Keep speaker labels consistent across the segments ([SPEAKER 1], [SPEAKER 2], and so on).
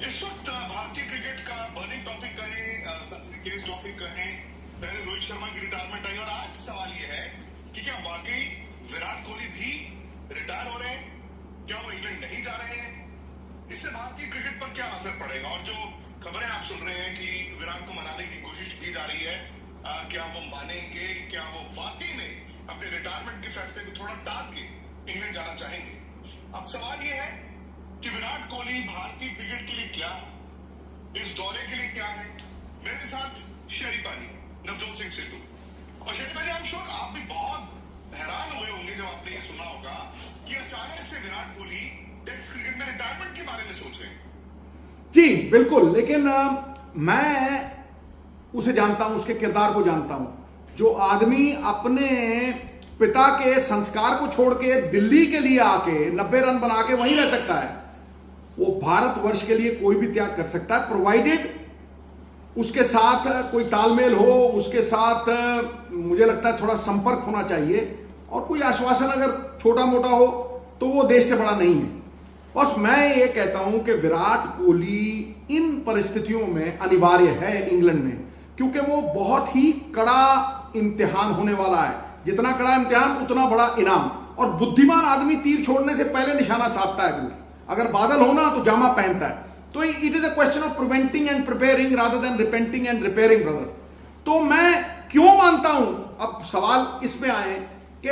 [SPEAKER 1] इस वक्त भारतीय क्रिकेट का बर्निंग टॉपिक कहें, सनसनीखेज टॉपिक कहें, पहले रोहित शर्मा की रिटायरमेंट आई और आज सवाल यह है कि क्या वाकई विराट कोहली भी रिटायर हो रहे हैं, क्या वो इंग्लैंड नहीं जा रहे हैं, इससे भारतीय क्रिकेट पर क्या असर पड़ेगा। और जो खबरें आप सुन रहे हैं कि विराट को मनाने की कोशिश की जा रही है, क्या वो मानेंगे, क्या वो वाकई में अपने रिटायरमेंट के फैसले को थोड़ा टाल के इंग्लैंड जाना चाहेंगे। अब सवाल यह है कि विराट कोहली भारतीय क्रिकेट के लिए क्या है, इस दौरे के लिए क्या है। मेरे साथ शेरी पाजी, नवजोत सिंह सिद्धू। और शेरी पाजी, आई एम श्योर आप भी बहुत हैरान हुए होंगे जब आपने ये सुना होगा कि अचानक से विराट कोहली टेस्ट क्रिकेट में रिटायरमेंट के बारे में सोच रहे हैं।
[SPEAKER 2] जी बिल्कुल, लेकिन मैं उसे जानता हूं, उसके किरदार को जानता हूं। जो आदमी अपने पिता के संस्कार को छोड़ के दिल्ली के लिए आके 90 रन बना के वहीं रह सकता है, वो भारतवर्ष के लिए कोई भी त्याग कर सकता है, प्रोवाइडेड उसके साथ कोई तालमेल हो, उसके साथ मुझे लगता है थोड़ा संपर्क होना चाहिए, और कोई आश्वासन अगर छोटा मोटा हो तो वो देश से बड़ा नहीं है। बस मैं ये कहता हूं कि विराट कोहली इन परिस्थितियों में अनिवार्य है इंग्लैंड में, क्योंकि वो बहुत ही कड़ा इम्तिहान होने वाला है। जितना कड़ा इम्तिहान उतना बड़ा इनाम, और बुद्धिमान आदमी तीर छोड़ने से पहले निशाना साधता है गुरु। अगर बादल होना तो जामा पहनता है। तो it is a question of preventing and preparing rather than repenting and repairing brother. तो मैं क्यों मानता हूं, अब सवाल इसमें आए कि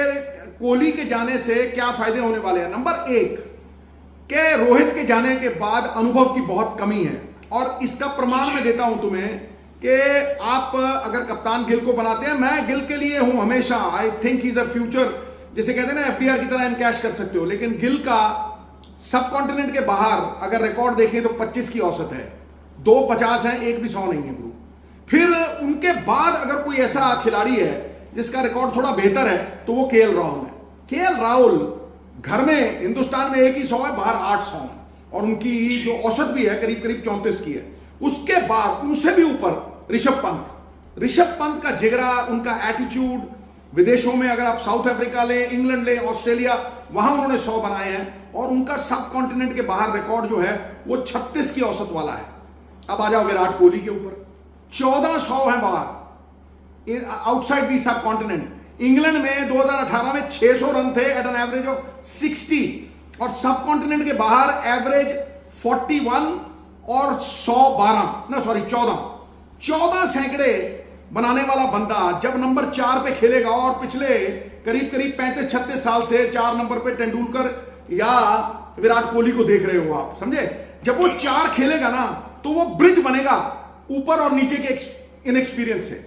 [SPEAKER 2] कोहली के जाने से क्या फायदे होने वाले हैं। नंबर एक, कि रोहित के जाने के बाद अनुभव की बहुत कमी है, और इसका प्रमाण मैं देता हूं तुम्हें कि आप अगर कप्तान गिल को बनाते हैं, मैं गिल के लिए हूं हमेशा, I think he is a future, जैसे कहते हैं ना एफडीआर की तरह इनकैश कर सकते हो। लेकिन गिल का सब कॉन्टिनेंट के बाहर अगर रिकॉर्ड देखें तो 25 की औसत है, 2 50 है, एक भी 100 नहीं है ब्रो। फिर उनके बाद अगर कोई ऐसा खिलाड़ी है जिसका रिकॉर्ड थोड़ा बेहतर है तो वो केएल राहुल है। केएल राहुल घर में हिंदुस्तान में एक ही 100 है, बाहर 800 है, और उनकी जो औसत भी है करीब करीब 34 की है। उसके बाद उनसे भी ऊपर ऋषभ पंत का जिगरा, उनका एटीट्यूड, विदेशों में अगर आप साउथ अफ्रीका ले, इंग्लैंड ले, ऑस्ट्रेलिया, वहां उन्होंने 100 बनाए हैं, और उनका सब कॉन्टिनेंट के बाहर रिकॉर्ड जो है वो 36 की औसत वाला है। अब आ जाओ विराट कोहली के ऊपर, 1400 है बाहर आउटसाइड दी सब कॉन्टिनेंट। इंग्लैंड में 2018 में 600 रन थे एट एन एवरेज ऑफ 60, और सब कॉन्टिनेंट के बाहर एवरेज 41 और 14 सैकड़े बनाने वाला बंदा जब नंबर 4 पे खेलेगा, और पिछले करीब करीब 35-36 साल से 4 नंबर पे तेंदुलकर या विराट कोहली को देख रहे हो आप, समझे। जब वो 4 खेलेगा ना तो वो ब्रिज बनेगा ऊपर और नीचे के इनएक्सपीरियंस से।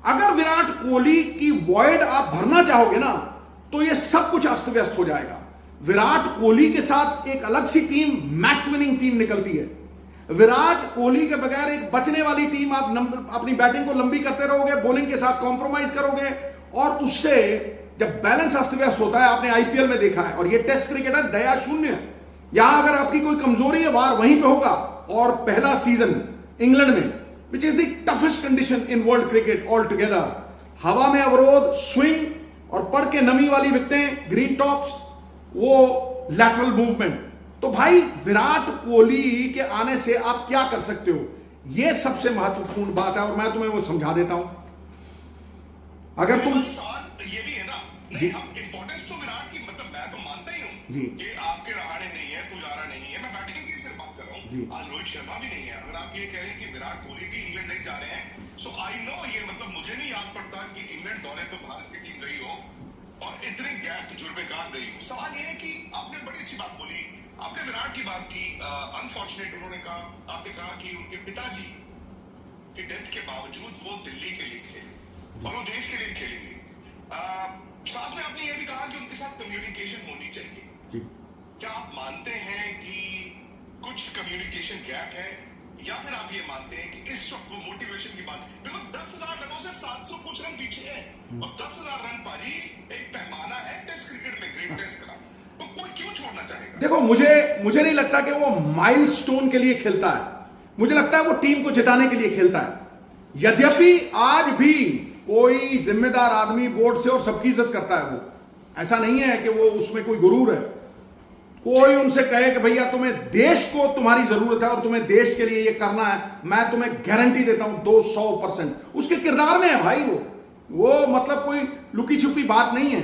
[SPEAKER 2] अगर विराट कोहली की वॉइड आप भरना चाहोगे ना तो ये सब कुछ अस्त व्यस्त हो जाएगा। विराट कोहली के साथ एक अलग सी टीम, मैच विनिंग टीम निकलती है। विराट कोहली के बगैर एक बचने वाली टीम, आप अपनी बैटिंग को लंबी करते रहोगे, बॉलिंग के साथ कॉम्प्रोमाइज करोगे, और उससे जब बैलेंस अस्त व्यस्त होता है, आपने आईपीएल में देखा है, और ये टेस्ट क्रिकेट है दया शून्य। यहां अगर आपकी कोई कमजोरी है वार वहीं पे होगा। और पहला सीजन इंग्लैंड में, विच is the toughest condition in world cricket all together, हवा में अवरोध, स्विंग, और पड़ के नमी वाली विकेटें, ग्रीन टॉप्स, वो लैटरल मूवमेंट। तो भाई विराट कोहली के आने से आप क्या कर सकते हो, यह सबसे महत्वपूर्ण बात है, और मैं तुम्हें वो समझा देता हूं। अगर तुम
[SPEAKER 1] ये भी है ना, नहीं हम इंपॉर्टेंस तो विराट की, मतलब मैं तो मानता ही हूँ कि आपके रहाणे नहीं है, पुजारा नहीं है, मैं बैटिंग की सिर्फ बात कर रहा हूँ। आज रोहित शर्मा भी नहीं है। अगर आप ये कह रहे हैं कि विराट कोहली भी इंग्लैंड नहीं जा रहे हैं, सो आई नो, ये मतलब मुझे नहीं याद पड़ता कि इंग्लैंड दौरे पे भारत की टीम गई हो और इतने गैप तजुर्बेकार गई हो। सवाल ये है कि आपने बड़ी अच्छी बात बोली, आपने विराट की बात की। अनफॉर्चुनेट उन्होंने कहा, आपने कहा कि उनके पिताजी की डेथ के बावजूद वो दिल्ली के लिए खेले और वो देश के लिए खेलेंगे। साथ में आपने ये भी कहा कि उनके साथ कम्युनिकेशन होनी चाहिए। क्या आप मानते हैं कि कुछ कम्युनिकेशन गैप है, या फिर आप ये मानते हैं कि इस वक्त वो मोटिवेशन की बात, बिल्कुल 10,000 रनों से 700 कुछ रन पीछे है, और 10,000 रन पाजी एक पैमाना है टेस्ट क्रिकेट में, ग्रेटनेस का, तो कोई क्यों छोड़ना चाहेगा।
[SPEAKER 2] देखो, मुझे नहीं लगता कि वो माइलस्टोन के लिए खेलता है, मुझे लगता है वो टीम को जिताने के लिए खेलता है। यद्यपि आज भी कोई जिम्मेदार आदमी बोर्ड से और सबकी इज्जत करता है, वो ऐसा नहीं है कि वो उसमें कोई गुरूर है। कोई उनसे कहे कि भैया तुम्हें देश को तुम्हारी जरूरत है और तुम्हें देश के लिए ये करना है, मैं तुम्हें गारंटी देता हूं 200% उसके किरदार में है भाई। वो मतलब कोई लुकी छुपी बात नहीं है।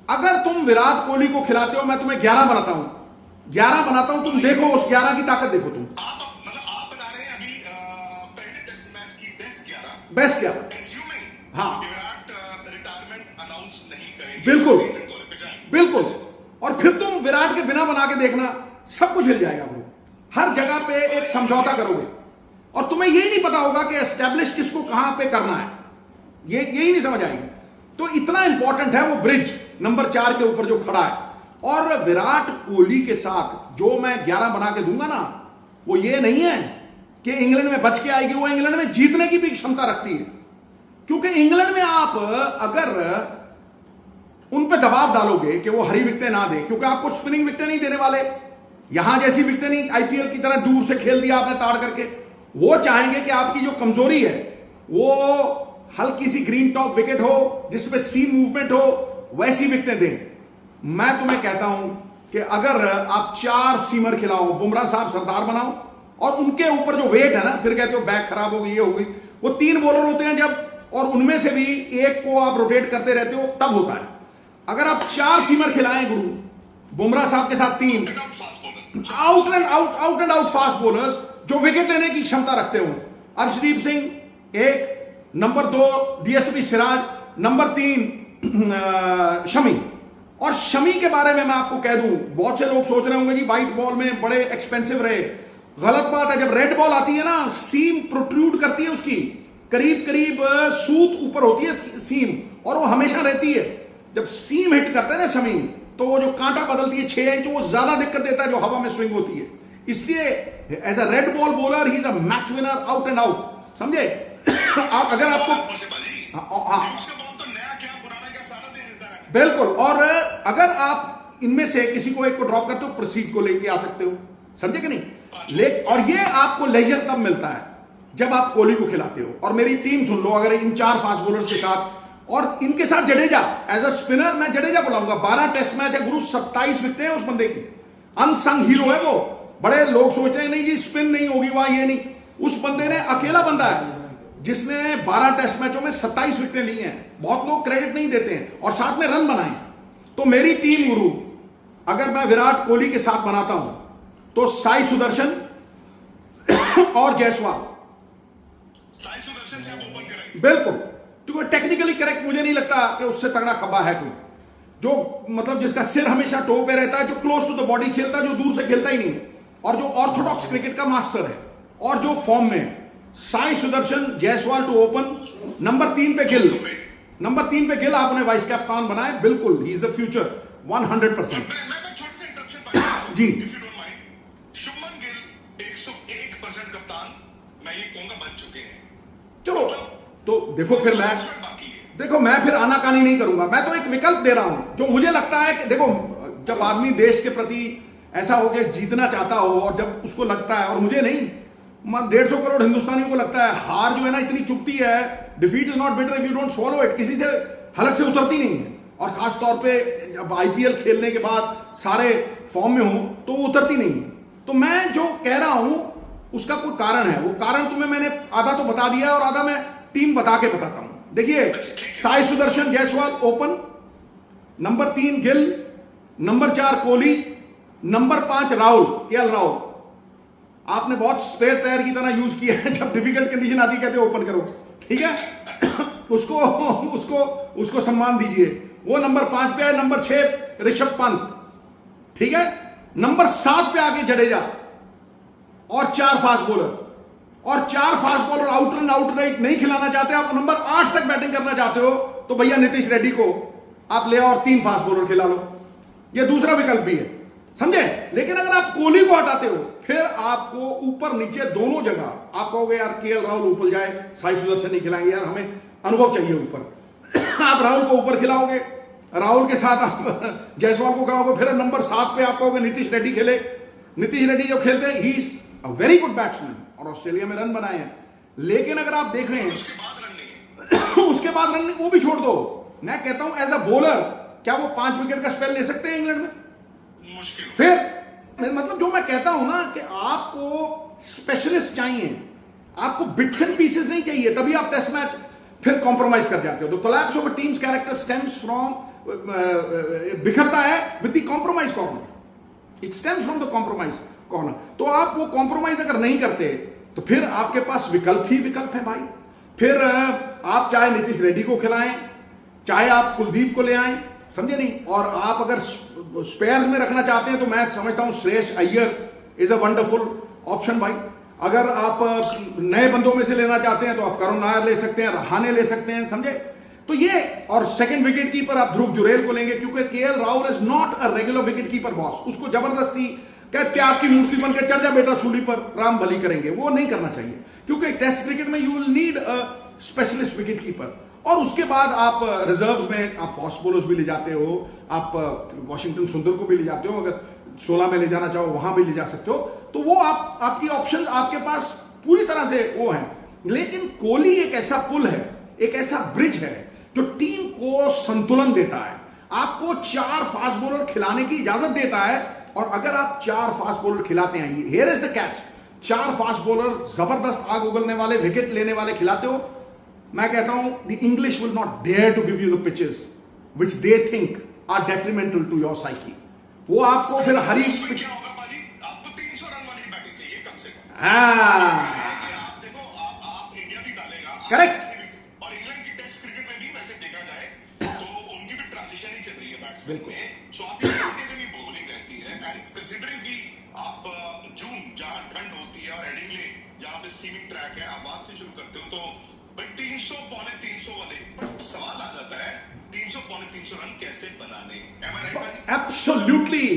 [SPEAKER 2] अगर तुम विराट कोहली को खिलाते हो, मैं तुम्हें 11 बनाता हूं, 11 बनाता हूं, तुम देखो उस 11 की ताकत देखो तुम।
[SPEAKER 1] आप बता रहे हैं अभी पहले टेस्ट मैच की
[SPEAKER 2] बेस्ट 11। हाँ
[SPEAKER 1] विराट रिटायरमेंट अनाउंस नहीं करेंगे,
[SPEAKER 2] बिल्कुल बिल्कुल। और फिर तुम विराट के बिना बना के देखना, सब कुछ हिल जाएगा ब्रो। हर जगह पे एक समझौता करोगे और तुम्हें यही नहीं पता होगा कि एस्टेब्लिश किसको कहां पे करना है, ये यही नहीं समझ आएगी। तो इतना इंपॉर्टेंट है वो ब्रिज नंबर 4 के ऊपर जो खड़ा है। और विराट कोहली के साथ जो मैं 11 बना के दूंगा ना, वो ये नहीं है कि इंग्लैंड में बच के आएगी, वो इंग्लैंड में जीतने की भी क्षमता रखती है। क्योंकि इंग्लैंड में आप अगर उन पे दबाव डालोगे कि वो हरी विकेटें ना दे, क्योंकि आपको स्पिनिंग विकेटें नहीं देने वाले, यहां जैसी विकेटें नहीं, आईपीएल की तरह दूर से खेल दिया आपने ताड़ करके। वो चाहेंगे कि आपकी जो कमजोरी है वो हल्की सी ग्रीन टॉप विकेट हो जिसमें सीम मूवमेंट हो, वैसी विकेटें दें। मैं तुम्हें कहता हूं कि अगर आप 4 सीमर खिलाओ, बुमराह साहब सरदार बनाओ, और उनके ऊपर जो वेट है ना, फिर कहते हो बैक खराब हो गई, ये हो गई, वो 3 बॉलर होते हैं जब, और उनमें से भी एक को आप रोटेट करते रहते हो, तब होता है। अगर आप 4 सीमर खिलाएं गुरु, बुमराह साहब के साथ 3 out and out fast bowlers जो विकेट लेने की क्षमता रखते हो, Arshdeep Singh 1, number 2 DSP Siraj, number 3 Shami. और शमी के बारे में मैं आपको कह दूं, बहुत से लोग सोच रहे होंगे जी व्हाइट बॉल में बड़े एक्सपेंसिव रहे। गलत बात है। जब रेड बॉल आती है ना, सीम प्रोट्रूड करती है उसकी, करीब करीब सूत ऊपर होती है सीम, और वो हमेशा रहती है। जब सीम हिट करते हैं ना शमी, तो वो जो कांटा बदलती है 6 इंच, वो ज्यादा दिक्कत देता है जो हवा में स्विंग होती है। इसलिए as a red ball bowler he is a match winner out and out, समझे। अगर आपको बिल्कुल, और अगर आप इनमें से किसी को एक को ड्रॉप करते हो, प्रसीद को लेके आ सकते हो, समझे कि नहीं। और ये आपको लेजर तब मिलता है जब आप कोहली को खिलाते हो। और मेरी टीम सुन लो, अगर इन 4 फास्ट बॉलर्स के साथ और इनके साथ जडेजा एज अ स्पिनर, मैं जडेजा को लाऊंगा। 12 टेस्ट मैच है गुरु, 27 विकेटें हैं उस बंदे की, अनसंग हीरो है वो। बड़े लोग सोचते हैं नहीं जी स्पिन नहीं होगी वहां, ये नहीं, उस बंदे ने, अकेला बंदा है जिसने 12 टेस्ट मैचों में 27 विकेटें ली हैं। बहुत लोग क्रेडिट नहीं देते हैं, और साथ में रन बनाए। तो मेरी टीम गुरु, अगर मैं विराट कोहली के साथ बनाता हूं तो साई सुदर्शन और जायसवाल,
[SPEAKER 1] से आप ओपन करें।
[SPEAKER 2] बिल्कुल, क्योंकि टेक्निकली करेक्ट मुझे नहीं लगता कि उससे तगड़ा खब्बा है कोई, जो मतलब जिसका सिर हमेशा टो पे रहता है, जो क्लोज टू द बॉडी खेलता है, जो दूर से खेलता ही नहीं है, और जो ऑर्थोडॉक्स क्रिकेट का मास्टर है, और जो फॉर्म में है। Sai Sudharsan, Jaiswal to open. Number 3 पे गिल, नंबर 3 पे गिल आपने वाइस कैप्टन बनाए, बिल्कुल, ही इज द फ्यूचर 100%। जी,
[SPEAKER 1] शुभमन गिल 101% कप्तान, मैं ये कहूंगा बन चुके हैं।
[SPEAKER 2] चलो तो देखो, फिर मैं फिर आनाकानी नहीं करूंगा। मैं तो एक विकल्प दे रहा हूं जो मुझे लगता है कि देखो, जब आदमी देश के प्रति ऐसा हो के जीतना चाहता हो, और जब उसको लगता है, और मुझे नहीं, 150 करोड़ हिंदुस्तानियों को लगता है हार जो है ना इतनी चुभती है, defeat is not better if you don't swallow it, किसी से हलक से उतरती नहीं है। और खास तौर पे जब आईपीएल खेलने के बाद सारे फॉर्म में हो तो वो उतरती नहीं है। तो मैं जो कह रहा हूं उसका कोई कारण है, वो कारण तुम्हें मैंने आधा तो बता दिया है, और आधा मैं टीम बता के बताता हूं। देखिए, Sai Sudharsan Jaiswal open, number 3 Gill, number 4 Kohli, number 5 Rahul, KL Rahul. आपने बहुत स्पेयर टायर की तरह यूज किया है, जब डिफिकल्ट कंडीशन आती कहते हो ओपन करो, ठीक है। उसको सम्मान दीजिए। वो नंबर 5 पे है। नंबर 6 ऋषभ पंत, ठीक है। नंबर 7 पे आगे जडेजा, और 4 फास्ट बॉलर, और 4 fast bowler out and out right नहीं खिलाना चाहते आप, नंबर 8 तक बैटिंग करना चाहते हो, तो भैया नीतीश रेड्डी को आप ले आओ और 3 फास्ट बॉलर खिला लो। ये दूसरा विकल्प भी है, समझे। लेकिन अगर आप कोहली को हटाते हो, फिर आपको ऊपर नीचे दोनों जगह आप कहोगे यार केएल राहुल ऊपर जाए, साई सुदर्शन नहीं खिलाएंगे, यार हमें अनुभव चाहिए ऊपर। आप राहुल को ऊपर खिलाओगे, राहुल के साथ आप जायसवाल को खिलाओगे, फिर नंबर 7 पे आप कहोगे नीतीश रेड्डी खेले। नीतीश रेड्डी जो खेलते हैं, ही is a very good batsman, और ऑस्ट्रेलिया में रन बनाए हैं। लेकिन अगर आप देख रहे हैं उसके बाद रन वो भी छोड़ दो। मैं कहता हूं एज अ बॉलर, क्या वो 5 विकेट का स्पेल ले सकते हैं इंग्लैंड में?
[SPEAKER 1] मुश्किल हो।
[SPEAKER 2] फिर मतलब जो मैं कहता हूं ना कि आपको स्पेशलिस्ट चाहिए, आपको बिट्स एंड पीसेस नहीं चाहिए, तभी आप टेस्ट मैच फिर कॉम्प्रोमाइज कर जाते हो। The collapse of a team's character stems from, बिखरता है with the compromise corner, it stems from the compromise corner. तो आप वो कॉम्प्रोमाइज अगर नहीं करते तो फिर आपके पास विकल्प ही विकल्प है भाई। फिर आप चाहे नीतीश रेड्डी को खिलाएं, चाहे आप कुलदीप को ले आएं, समझे नहीं, और आप अगर स्पेयर्स में रखना चाहते हैं तो मैं समझता हूं Shreyas Iyer is a wonderful option भाई। अगर आप नए बंदों में से लेना चाहते हैं तो आप करुण नायर ले सकते हैं, रहाणे ले सकते हैं, समझे। तो ये, और सेकंड विकेट कीपर आप ध्रुव जुरेल को लेंगे, क्योंकि KL Rahul is not a regular wicket keeper boss. उसको जबरदस्ती कहते आपकी मूर्ति बन के चढ़ जा बेटा सूली पर, राम भली करेंगे, वो नहीं करना चाहिए, क्योंकि टेस्ट क्रिकेट में you will need a specialist wicket keeper. और उसके बाद आप रिजर्व में आप फास्ट बॉलर्स भी ले जाते हो, आप वॉशिंगटन सुंदर को भी ले जाते हो, अगर 16 में ले जाना चाहो वहां भी ले जा सकते हो। तो वो आपकी ऑप्शन आपके पास पूरी तरह से वो है। लेकिन कोहली एक ऐसा पुल है, एक ऐसा ब्रिज है जो टीम को संतुलन देता है, आपको 4 फास्ट बॉलर खिलाने की इजाजत देता है। और अगर आप 4 फास्ट बॉलर खिलाते हैं, here is the catch, 4 fast bowler जबरदस्त आग उगलने वाले, विकेट लेने वाले खिलाते हो, मैं कहता हूं the English will not dare to give you the pitches which they think are detrimental to your psyche. वो आपको फिर हरी
[SPEAKER 1] क्या होगा पाजी, आपको 300 रन वाली बैटिंग चाहिए कम से कम। आप देखो, आप इंडिया भी डालेगा
[SPEAKER 2] करेक्ट।
[SPEAKER 1] और इंग्लैंड की टेस्ट क्रिकेट में भी वैसे देखा जाए तो उनकी भी ट्रांजिशन ही चल रही है बैट्समैन में। सो आप ये भी बॉलिंग रहती है, एंड कंसीडरिंग कि आप जून जहां ठंड होती है और हेडिंगले जहां पे सीमिंग ट्रैक है, आप वहां से शुरू करते हो, तो भाई 300 पौने 300 वाले, पर सवाल आ जाता है 300 पौने 300 रन कैसे बनाने। Am I right, भाई?
[SPEAKER 2] एब्सोल्युटली।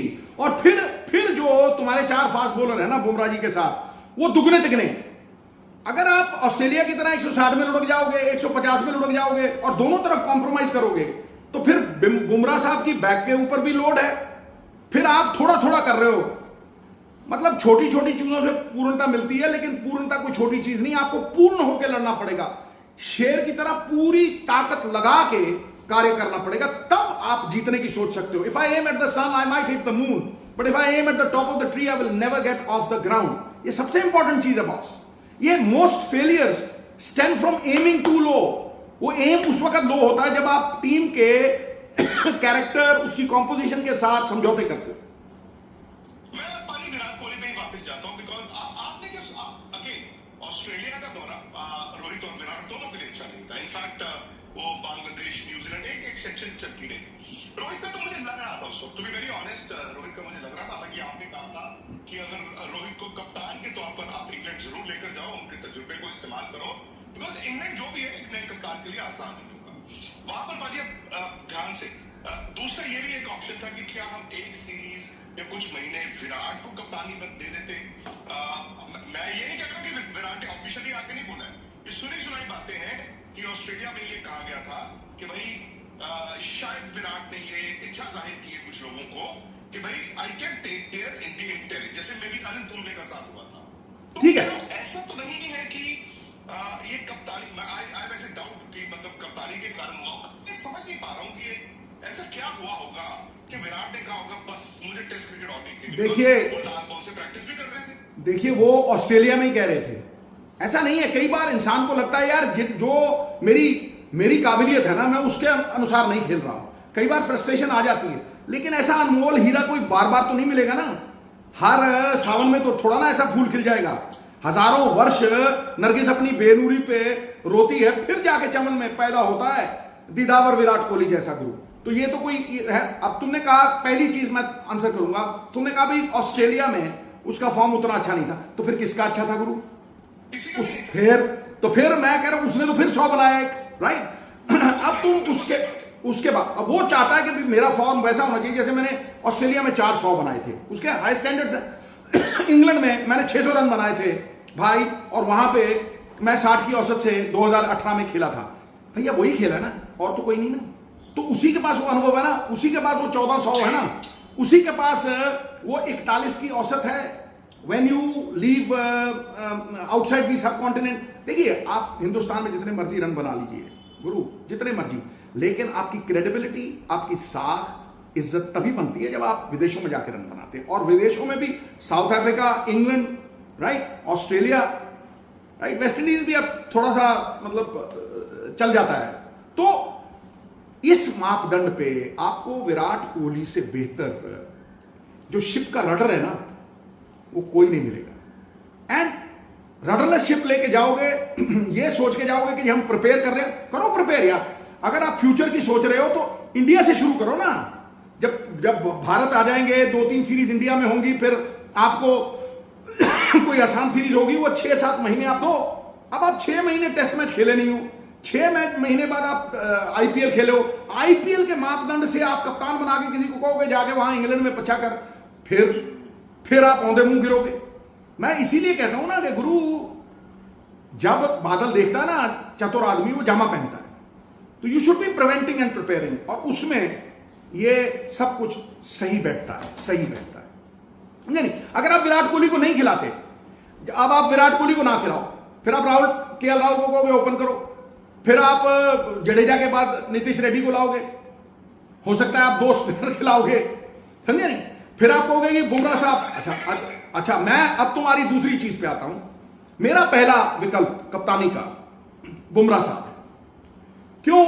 [SPEAKER 2] और फिर जो तुम्हारे 4 फास्ट बॉलर है ना बुमराह जी के साथ, वो दुगने तिगने। अगर आप ऑस्ट्रेलिया की तरह 160 में लुढ़क जाओगे, 150 में लुढ़क जाओगे और दोनों तरफ कॉम्प्रोमाइज करोगे, तो फिर बुमराह साहब की बैक के ऊपर भी लोड है, फिर आप थोड़ा थोड़ा कर रहे हो। मतलब छोटी छोटी चीजों से पूर्णता मिलती है, लेकिन पूर्णता कोई छोटी चीज नहीं, आपको पूर्ण होकर लड़ना पड़ेगा, शेर की तरह पूरी ताकत लगा के कार्य करना पड़ेगा, तब आप जीतने की सोच सकते हो। If I aim at the sun I might hit the moon, but if I aim at the top of the tree I will never get off the ground. ये सबसे इंपॉर्टेंट चीज है बॉस। ये most failures stem from aiming too low. वो aim उस वक्त लो होता है जब आप टीम के कैरेक्टर, उसकी कॉम्पोजिशन के साथ समझौते करते हो।
[SPEAKER 1] मैं पाजी विराट कोहली पे ही वापस जाता हूं, बिकॉज आपने क्या अगेन ऑस्ट्रेलिया का दौरा रोहित और विराट दोनों के लिए अच्छा नहीं था। इनफैक्ट वो बांग्लादेश, न्यूजीलैंड एक सेक्शन चलती रही। रोहित का तो मुझे लग रहा था उस वक्त, to be very honest, Rohit का मुझे लग रहा था, हालांकि आपने कहा था कि अगर रोहित को कप्तान के तौर पर आप इंग्लैंड जरूर लेकर जाओ, उनके तजुर्बे को इस्तेमाल करो, बिकॉज इंग्लैंड जो भी है एक नए कप्तान के लिए आसान नहीं होगा वहां पर। पाजी ध्यान से दूसरा ये भी एक ऑप्शन था कि क्या हम एक सीरीज या कुछ महीने विराट को कप्तानी पर दे देते। मैं ये नहीं कह रहा कि विराट ने ऑफिशियली आके नहीं बोला है, ये सुनी सुनाई बातें हैं कि ऑस्ट्रेलिया में ये कहा गया था कि भाई शायद विराट ने ये इच्छा जाहिर की है कुछ लोगों को कि भाई I can take care Indian territory, जैसे मे बी अनिल कुंबले का साथ हुआ था। तो
[SPEAKER 2] ठीक है,
[SPEAKER 1] ऐसा तो नहीं है कि ये कप्तानी, आई वैसे डाउट कि मतलब कप्तानी के कारण हुआ। मैं समझ नहीं पा रहा हूँ कि ऐसा क्या हुआ होगा कि विराट ने कहा होगा बस मुझे टेस्ट क्रिकेट और नहीं खेलनी।
[SPEAKER 2] देखिए,
[SPEAKER 1] वो लाल बॉल से प्रैक्टिस भी कर रहे थे।
[SPEAKER 2] देखिए वो ऑस्ट्रेलिया में ही कह रहे थे, ऐसा नहीं है। कई बार इंसान को लगता है यार जो मेरी काबिलियत है ना, मैं उसके अनुसार नहीं खेल रहा हूं, कई बार फ्रस्ट्रेशन आ जाती है। लेकिन ऐसा अनमोल हीरा कोई बार बार तो नहीं मिलेगा ना, हर सावन में तो थोड़ा ना ऐसा फूल खिल जाएगा। हजारों वर्ष नरगिस अपनी बेनूरी पे रोती है, फिर जाके चमन में पैदा होता है दीदावर विराट कोहली जैसा गुरु। तो ये तो कोई है। अब तुमने कहा, पहली चीज मैं आंसर करूंगा, तुमने कहा भाई ऑस्ट्रेलिया में उसका फॉर्म उतना अच्छा नहीं था, तो फिर किसका अच्छा था गुरु? फिर मैं कह रहा हूं उसने तो फिर 100 बनाया एक, राइट। अब तुम उसके बाद अब वो चाहता है कि मेरा फॉर्म वैसा होना चाहिए जैसे मैंने ऑस्ट्रेलिया में 400 बनाए थे, उसके हाई स्टैंडर्ड्स है। इंग्लैंड में मैंने 600 रन बनाए थे भाई, और वहां पे मैं 60 की औसत से 2018 में खेला था। भैया वही खेला ना, और तो कोई नहीं ना। तो उसी के पास वो अनुभव है ना, उसी के पास वो 1400 है ना, उसी के पास वो 41 की औसत है। When you leave outside the सब कॉन्टिनेंट, देखिए आप हिंदुस्तान में जितने मर्जी रन बना लीजिए गुरु, जितने मर्जी, लेकिन आपकी क्रेडिबिलिटी, आपकी साख, इज्जत तभी बनती है जब आप विदेशों में जाकर रन बनाते हैं, और विदेशों में भी south Africa, England, right, Australia, right, West Indies भी अब थोड़ा सा मतलब चल जाता है। तो इस मापदंड पे आपको विराट कोहली से बेहतर जो शिप का रडर है ना, वो कोई नहीं मिलेगा। एंड रडरलेस शिप लेके जाओगे, ये सोच के जाओगे कि हम प्रिपेयर कर रहे हैं, करो प्रिपेयर यार। अगर आप फ्यूचर की सोच रहे हो तो इंडिया से शुरू करो ना। जब भारत आ जाएंगे, 2-3 सीरीज इंडिया में होंगी, फिर आपको कोई आसान सीरीज होगी, वो 6-7 महीने आप दो। अब आप 6 महीने टेस्ट मैच खेले नहीं हो, 6 महीने बाद आप आईपीएल खेले हो, आईपीएल के मापदंड से आप कप्तान बना के किसी को कहोगे जाके वहां इंग्लैंड में पछा कर, फिर आप औंधे मुंह गिरोगे। मैं इसीलिए कहता हूं ना कि गुरु जब बादल देखता है ना, चतुर आदमी वो जामा पहनता है। तो you should be preventing and preparing, और उसमें ये सब कुछ सही बैठता है। नहीं, अगर आप विराट कोहली को नहीं खिलाते, अब आप विराट कोहली को ना खिलाओ, फिर आप केएल राहुल को कहोगे ओपन करो, फिर आप जडेजा के बाद नीतीश रेड्डी को लाओगे, हो सकता है आप 2 स्पिनर खिलाओगे, समझे नहीं, फिर आप कहोगे कि बुमराह साहब। अच्छा, मैं अब तुम्हारी दूसरी चीज पे आता हूं। मेरा पहला विकल्प कप्तानी का बुमराह साहब है। क्यों?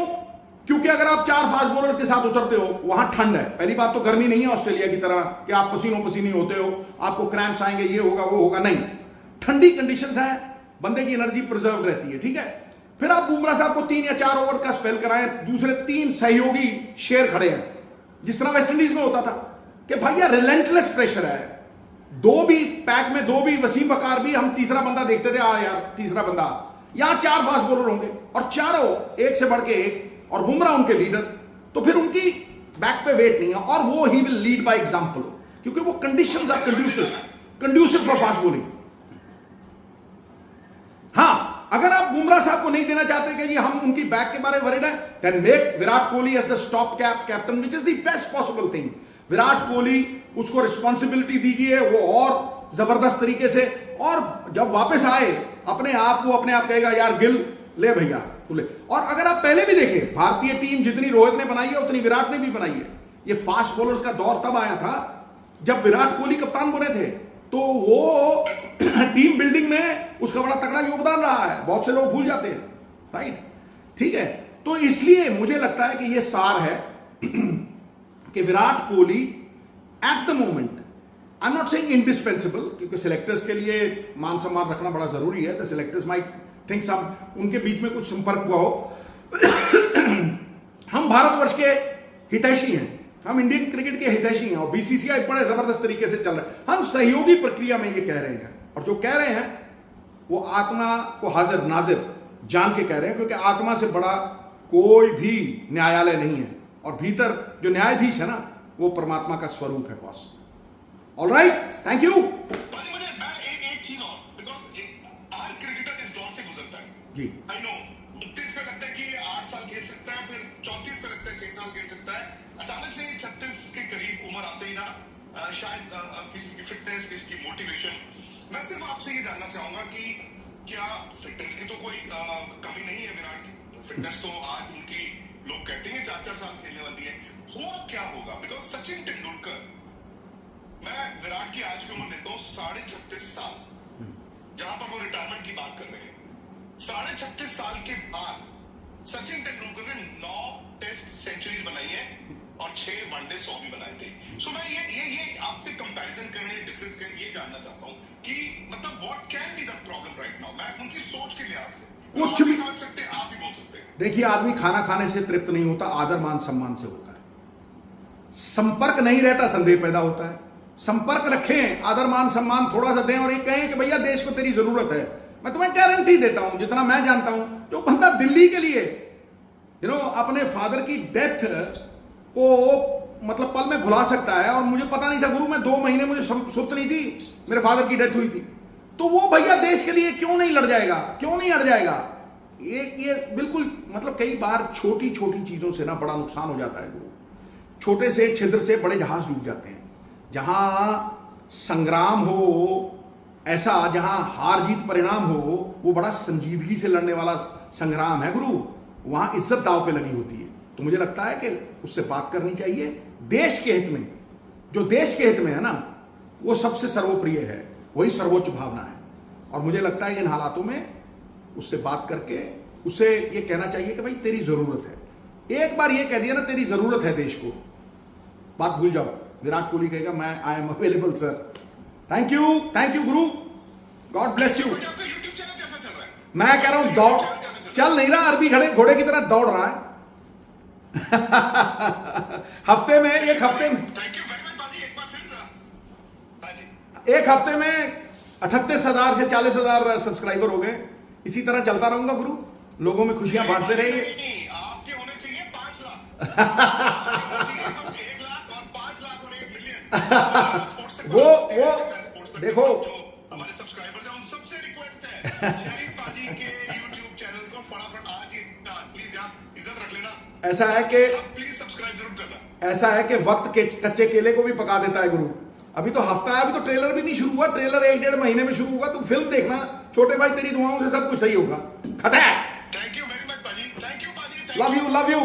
[SPEAKER 2] क्योंकि अगर आप 4 फास्ट बॉलर्स के साथ उतरते हो, वहां ठंड है, पहली बात तो गर्मी नहीं है ऑस्ट्रेलिया की तरह कि आप पसीनों पसीनी होते हो, आपको क्रैम्प्स आएंगे, ये होगा वो होगा, नहीं, ठंडी कंडीशंस हैं, बंदे की एनर्जी प्रिजर्व रहती है, ठीक है। फिर आप बुमराह साहब को 3 या 4 ओवर का स्पेल कराएं, दूसरे 3 सहयोगी शेर खड़े हैं, जिस तरह वेस्ट इंडीज में होता था कि भैया रिलेंटलेस प्रेशर है, 2 भी पैक में, 2 भी, वसीम बकार भी, हम तीसरा बंदा देखते थे, यार तीसरा बंदा, यहां 4 फास्ट बॉलर होंगे और चारों एक से बढ़ के एक, और बुमराह उनके लीडर, तो फिर उनकी बैक पे वेट नहीं है, और वो he will lead by example, क्योंकि वो conditions are conducive for fast bowling. हां, अगर आप बुमराह साहब को नहीं देना चाहते कि जी हम उनकी बैक के बारे में वरीड है, then make Virat Kohli as the stop captain, which is the best possible thing. Virat Kohli, उसको रिस्पॉन्सिबिलिटी दीजिए, वो और जबरदस्त तरीके से, और जब वापस आए अपने आप कहेगा यार गिल ले भैया तू ले। और अगर आप पहले भी देखें, भारतीय टीम जितनी रोहित ने बनाई है उतनी विराट ने भी बनाई है। ये फास्ट बॉलर्स का दौर तब आया था जब विराट कोहली कप्तान बने थे, तो वो टीम बिल्डिंग में उसका बड़ा तगड़ा योगदान रहा है, बहुत से लोग भूल जाते हैं, राइट, ठीक है। तो इसलिए मुझे लगता है कि ये सार है कि Virat Kohli at the moment, I am not saying indispensable, क्योंकि सिलेक्टर्स के लिए मान सम्मान रखना बड़ा जरूरी है, the selectors might think some, उनके बीच में कुछ संपर्क हुआ हो। हम भारतवर्ष के हितैषी हैं, हम इंडियन क्रिकेट के हितैषी हैं, और बीसीसीआई बड़े जबरदस्त तरीके से चल रहा है। हम सहयोगी प्रक्रिया में ये कह रहे हैं, और जो कह रहे हैं वो आत्मा को हाजिर नाजिर जान के कह रहे हैं, क्योंकि आत्मा से बड़ा कोई भी न्यायालय नहीं है, और भीतर जो न्यायाधीश है ना, वो परमात्मा का स्वरूप है बॉस। ऑलराइट, थैंक यू
[SPEAKER 1] एक चीज और, बिकॉज हर क्रिकेटर इस दौर से गुजरता है
[SPEAKER 2] जी।
[SPEAKER 1] आई नो 32 पे लगता है कि 8 साल खेल सकता है, फिर 34 पे लगता है 6 साल खेल सकता है, अचानक से 36 के करीब उम्र आते ही ना शायद किसी की फिटनेस, किसी की मोटिवेशन। मैं सिर्फ आपसे ये जानना चाहूंगा कि क्या फिटनेस की तो कोई कमी नहीं है विराट की, फिटनेस तो आज उनकी लोग कहते हैं 4-4 साल खेलने वाली है, हुआ क्या होगा? बिकॉज सचिन तेंदुलकर, मैं विराट की आज की उम्र लेता हूँ 36.5 साल, जहां पर वो रिटायरमेंट की बात कर रहे हैं, 36.5 साल के बाद सचिन तेंदुलकर ने 9 टेस्ट सेंचुरीज बनाई है और 6 वनडे 100 भी बनाए थे। सो मैं ये आपसे कंपैरिजन करें, डिफरेंस करें, ये जानना चाहता हूं कि मतलब what can be the problem right now. मैं उनकी सोच के लिहाज से
[SPEAKER 2] कुछ भी
[SPEAKER 1] समझ सकते हैं, आप भी बोल सकते हैं।
[SPEAKER 2] देखिए, आदमी खाना खाने से तृप्त नहीं होता, आदर मान सम्मान से होता है। संपर्क नहीं रहता, संदेह पैदा होता है। संपर्क रखें, आदर मान सम्मान थोड़ा सा दें, और ये कहें कि भैया देश को तेरी जरूरत है। मैं तुम्हें गारंटी देता हूं, जितना मैं जानता हूं, जो बंदा दिल्ली के लिए अपने फादर की डेथ को मतलब पल में भुला सकता है, और मुझे पता नहीं था गुरु, मैं 2 महीने मुझे सुर्त नहीं थी, मेरे फादर की डेथ हुई थी, तो वो भैया देश के लिए क्यों नहीं लड़ जाएगा, क्यों नहीं अड़ जाएगा? ये बिल्कुल मतलब कई बार छोटी छोटी चीजों से ना बड़ा नुकसान हो जाता है गुरु। छोटे से छिद्र से बड़े जहाज डूब जाते हैं। जहां संग्राम हो ऐसा, जहां हार जीत परिणाम हो, वो बड़ा संजीदगी से लड़ने वाला संग्राम है गुरु, वहां इज्जत दांव पे लगी होती है। तो मुझे लगता है कि उससे बात करनी चाहिए, देश के हित में, जो देश के हित में है ना, वो सबसे सर्वप्रिय है, वही सर्वोच्च भावना है। और मुझे लगता है इन हालातों में उससे बात करके उसे ये कहना चाहिए कि भाई तेरी जरूरत है। एक बार ये कह दिया ना तेरी जरूरत है देश को, बात भूल जाओ। विराट कोहली कहेगा मैं I am available sir. Thank you Guru, God bless you.
[SPEAKER 1] आपका यूट्यूब चैनल कैसा चल रहा है?
[SPEAKER 2] मैं कह रहा हूं दौड़ चल नहीं रहा, अरबी घोड़े की तरह दौड़ रहा है। हफ्ते में एक हफ्ते में
[SPEAKER 1] थैंक यू वेरी मच बाजी, एक बार फिर हाँ जी,
[SPEAKER 2] एक हफ्ते में 38,000 से 40,000 सब्सक्राइबर हो गए। इसी तरह चलता रहूंगा गुरु, लोगों में खुशियां बांटते रहेंगे।
[SPEAKER 1] नहीं, आपके होने चाहिए 5 लाख। आपके होने चाहिए सब 1 लाख और 5 लाख और 1 मिलियन। स्पोर्ट्स से
[SPEAKER 2] वो देखो
[SPEAKER 1] हमारे सब्सक्राइबर्स हैं, उन सबसे रिक्वेस्ट है शरीफ बाजी के यूट्यूब चैनल को फटाफट आज ही प्लीज यार इज्जत रख लेना।
[SPEAKER 2] ऐसा है कि
[SPEAKER 1] प्लीज सब्सक्राइब जरूर करना।
[SPEAKER 2] ऐसा है कि वक्त के कच्चे केले को भी पका देता है गुरु। अभी तो हफ्ता है, अभी तो ट्रेलर भी नहीं शुरू हुआ, ट्रेलर 1-1.5 महीने में शुरू होगा। तुम फिल्म देखना छोटे भाई, तेरी दुआओं से सब कुछ सही होगा। खटैक।
[SPEAKER 1] थैंक यू वेरी मच बाजी, थैंक यू बाजी,
[SPEAKER 2] लव यू